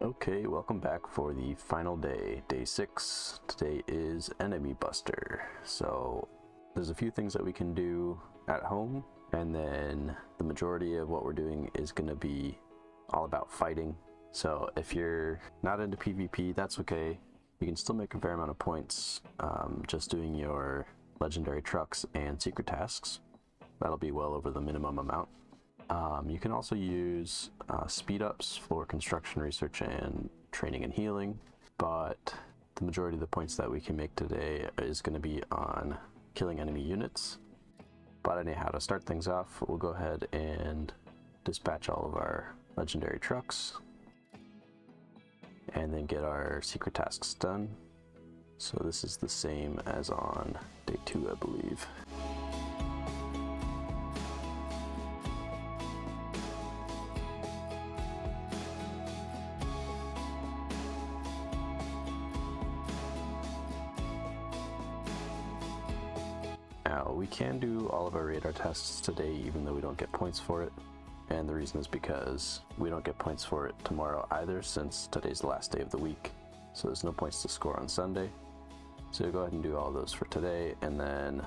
Okay, welcome back for the final day, day 6. Today is Enemy Buster. So there's a few things that we can do at home, and then the majority of what we're doing is going to be all about fighting. So if you're not into PvP, that's okay. You can still make a fair amount of points just doing your legendary trucks and secret tasks. That'll be well over the minimum amount. You can also use speed ups for construction research and training and healing, but the majority of the points that we can make today is going to be on killing enemy units. But anyhow, to start things off, we'll go ahead and dispatch all of our legendary trucks and then get our secret tasks done. So this is the same as on day 2, I believe. Now, we can do all of our radar tests today even though we don't get points for it, and the reason is because we don't get points for it tomorrow either, since today's the last day of the week, so there's no points to score on Sunday. So you'll go ahead and do all those for today, and then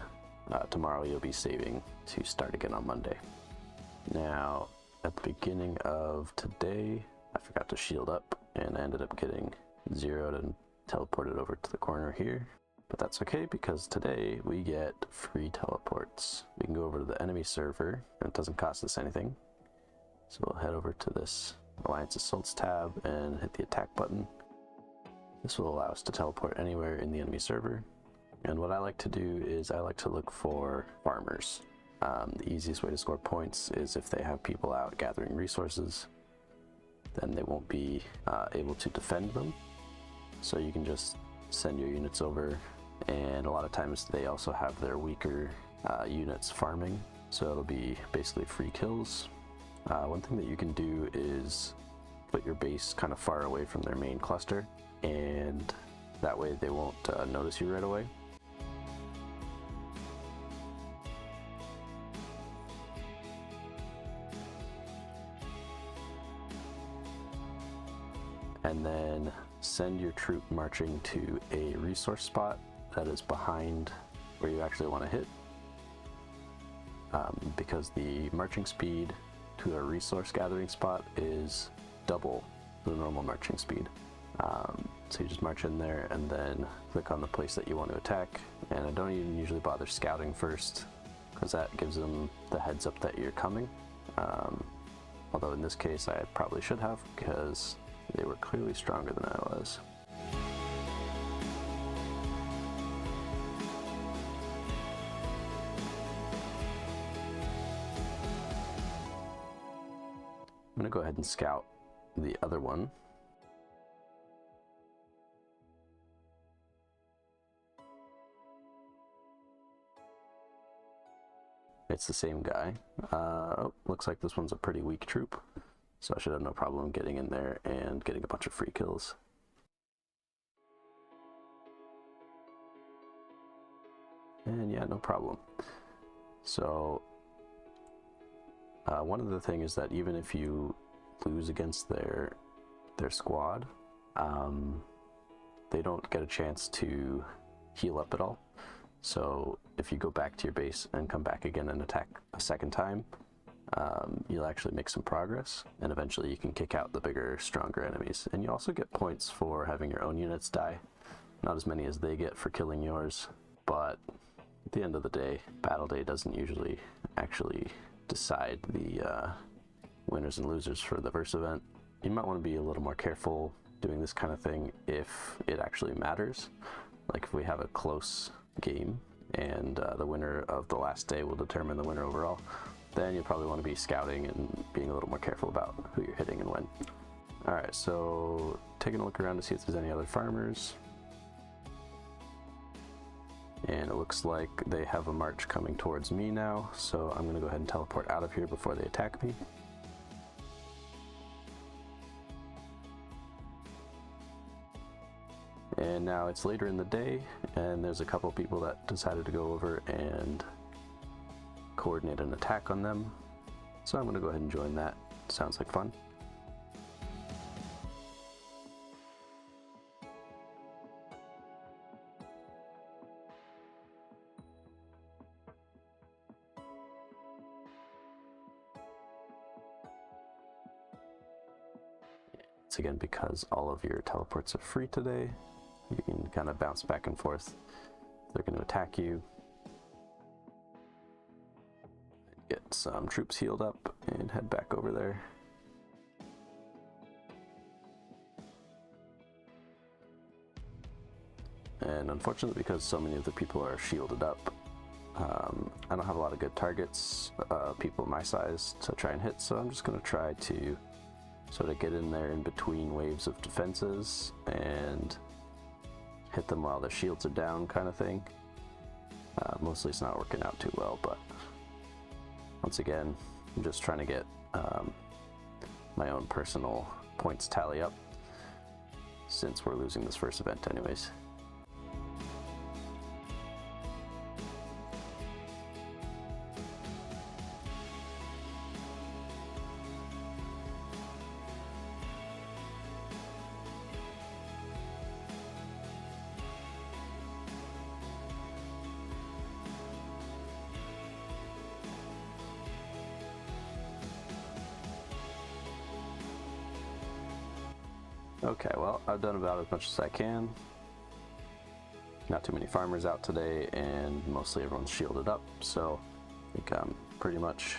tomorrow you'll be saving to start again on Monday. Now, at the beginning of today, I forgot to shield up, and I ended up getting zeroed and teleported over to the corner here. But that's okay, because today we get free teleports. We can go over to the enemy server, and it doesn't cost us anything. So we'll head over to this Alliance Assaults tab and hit the attack button. This will allow us to teleport anywhere in the enemy server. And what I like to do is I like to look for farmers. The easiest way to score points is if they have people out gathering resources, then they won't be able to defend them. So you can just send your units over, and a lot of times they also have their weaker units farming, so it'll be basically free kills. One thing that you can do is put your base kind of far away from their main cluster, and that way they won't notice you right away. And then send your troop marching to a resource spot that is behind where you actually want to hit, because the marching speed to a resource gathering spot is double the normal marching speed. So you just march in there and then click on the place that you want to attack, and I don't even usually bother scouting first, because that gives them the heads up that you're coming. Although in this case I probably should have, because they were clearly stronger than I was. I'm going to go ahead and scout the other one. It's the same guy. Looks like this one's a pretty weak troop, so I should have no problem getting in there and getting a bunch of free kills. And yeah, no problem. So one of the things is that even if you lose against their squad, they don't get a chance to heal up at all. So if you go back to your base and come back again and attack a second time, you'll actually make some progress, and eventually you can kick out the bigger, stronger enemies. And you also get points for having your own units die. Not as many as they get for killing yours, but at the end of the day, Battle Day doesn't usually actually decide the winners and losers for the verse event. You might want to be a little more careful doing this kind of thing if it actually matters. Like if we have a close game and the winner of the last day will determine the winner overall, then you probably want to be scouting and being a little more careful about who you're hitting and when. Alright, so taking a look around to see if there's any other farmers. And it looks like they have a march coming towards me now, so I'm going to go ahead and teleport out of here before they attack me. And now it's later in the day, and there's a couple people that decided to go over and coordinate an attack on them. So I'm going to go ahead and join that. Sounds like fun. Once again, because all of your teleports are free today, you can kind of bounce back and forth. They're going to attack you. Get some troops healed up and head back over there. And unfortunately, because so many of the people are shielded up, I don't have a lot of good targets, people my size, to try and hit, so I'm just going to try to sort of get in there in between waves of defenses and hit them while their shields are down, kind of thing. Mostly it's not working out too well, but once again, I'm just trying to get my own personal points tally up, since we're losing this first event anyways. Okay, well, I've done about as much as I can. Not too many farmers out today, and mostly everyone's shielded up, so I think I'm pretty much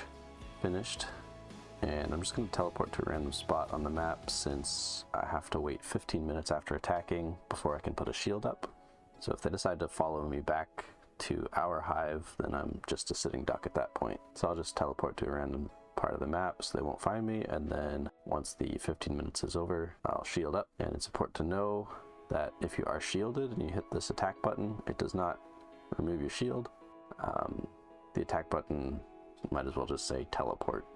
finished. And I'm just going to teleport to a random spot on the map, since I have to wait 15 minutes after attacking before I can put a shield up. So if they decide to follow me back to our hive, then I'm just a sitting duck at that point. So I'll just teleport to a random part of the map so they won't find me, and then once the 15 minutes is over, I'll shield up. And it's important to know that if you are shielded and you hit this attack button, it does not remove your shield. The attack button might as well just say teleport,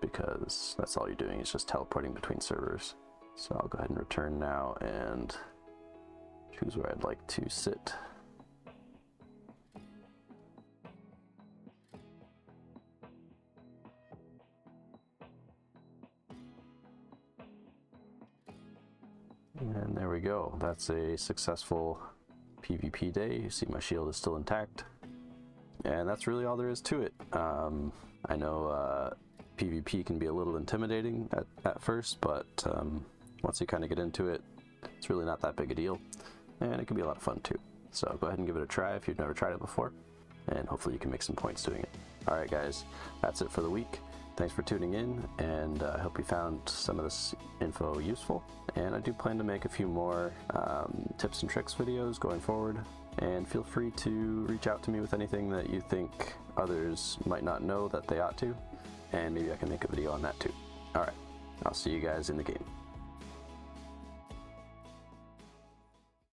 because that's all you're doing, is just teleporting between servers. So I'll go ahead and return now and choose where I'd like to sit. And there we go. That's a successful PvP day. You see my shield is still intact. And that's really all there is to it. I know PvP can be a little intimidating at first, but once you kind of get into it, it's really not that big a deal. And it can be a lot of fun too. So go ahead and give it a try if you've never tried it before. And hopefully you can make some points doing it. Alright guys, that's it for the week. Thanks for tuning in, and I hope you found some of this info useful. And I do plan to make a few more tips and tricks videos going forward. And feel free to reach out to me with anything that you think others might not know that they ought to. And maybe I can make a video on that too. Alright, I'll see you guys in the game.